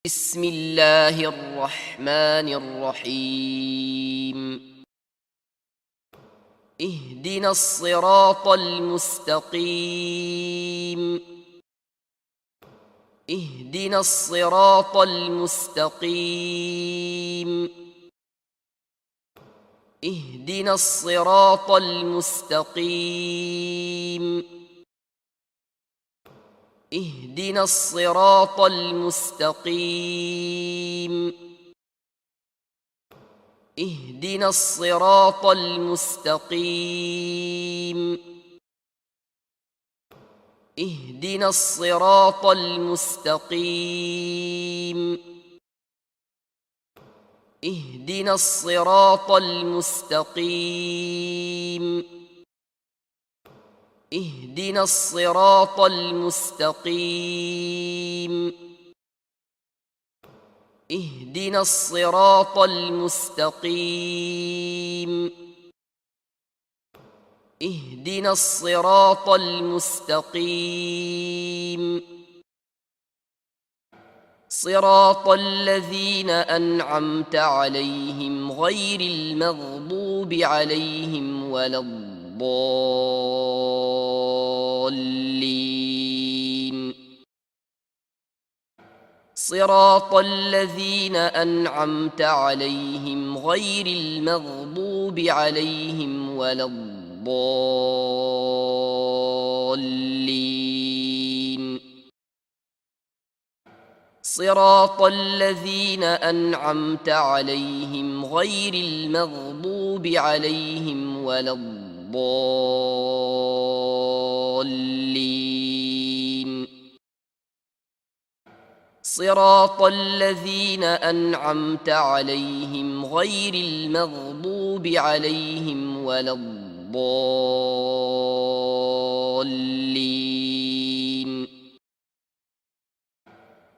بسم الله الرحمن الرحيم اهدنا الصراط المستقيم اهدنا الصراط المستقيم اهدنا الصراط المستقيم اهدنا الصراط المستقيم اهدنا الصراط المستقيم اهدنا الصراط المستقيم اهدنا الصراط المستقيم اهدنا الصراط المستقيم اهدنا الصراط المستقيم اهدنا الصراط المستقيم صراط الذين أنعمت عليهم غير المغضوب عليهم ولا الضالين صراط الذين أنعمت عليهم غير المغضوب عليهم ولا الضالين صراط الذين أنعمت عليهم غير المغضوب عليهم ولا الضالين صراط الذين أنعمت عليهم غير المغضوب عليهم ولا الضالين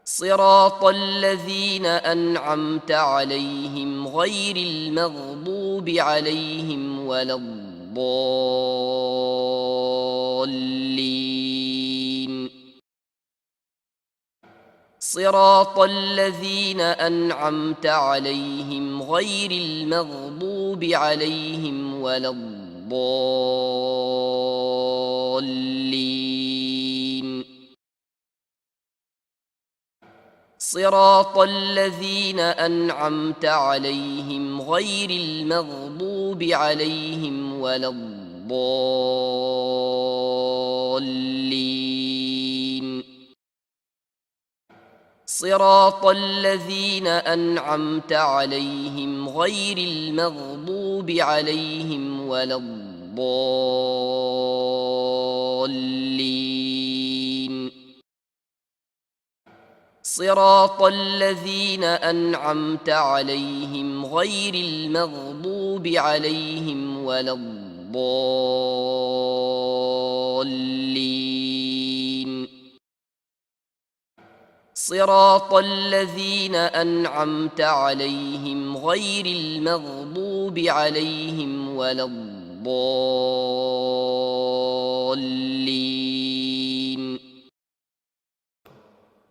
صراط الذين أنعمت عليهم غير المغضوب عليهم ولا الضالين صراط الذين أنعمت عليهم غير المغضوب عليهم ولا الضالين صراط الذين أنعمت عليهم غير المغضوب عليهم ولا الضالين صراط الذين أنعمت عليهم غير المغضوب عليهم ولا الضالين صراط الذين أنعمت عليهم غير المغضوب عليهم ولا الضالين صراط الذين أنعمت عليهم غير المغضوب عليهم ولا الضالين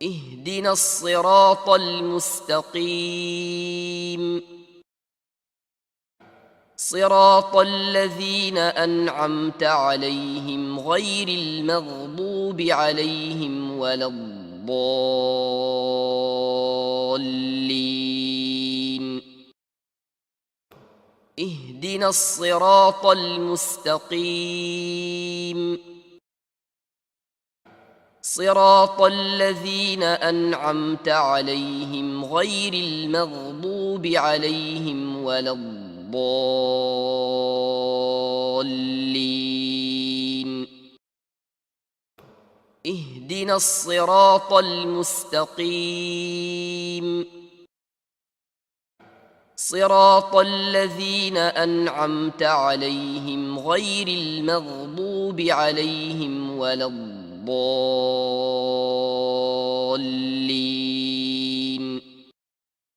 اهدنا الصراط المستقيم صراط الذين أنعمت عليهم غير المغضوب عليهم ولا الضالين اهدنا الصراط المستقيم صراط الذين أنعمت عليهم غير المغضوب عليهم ولا الضالين اهدنا الصراط المستقيم صراط الذين أنعمت عليهم غير المغضوب عليهم ولا الضالين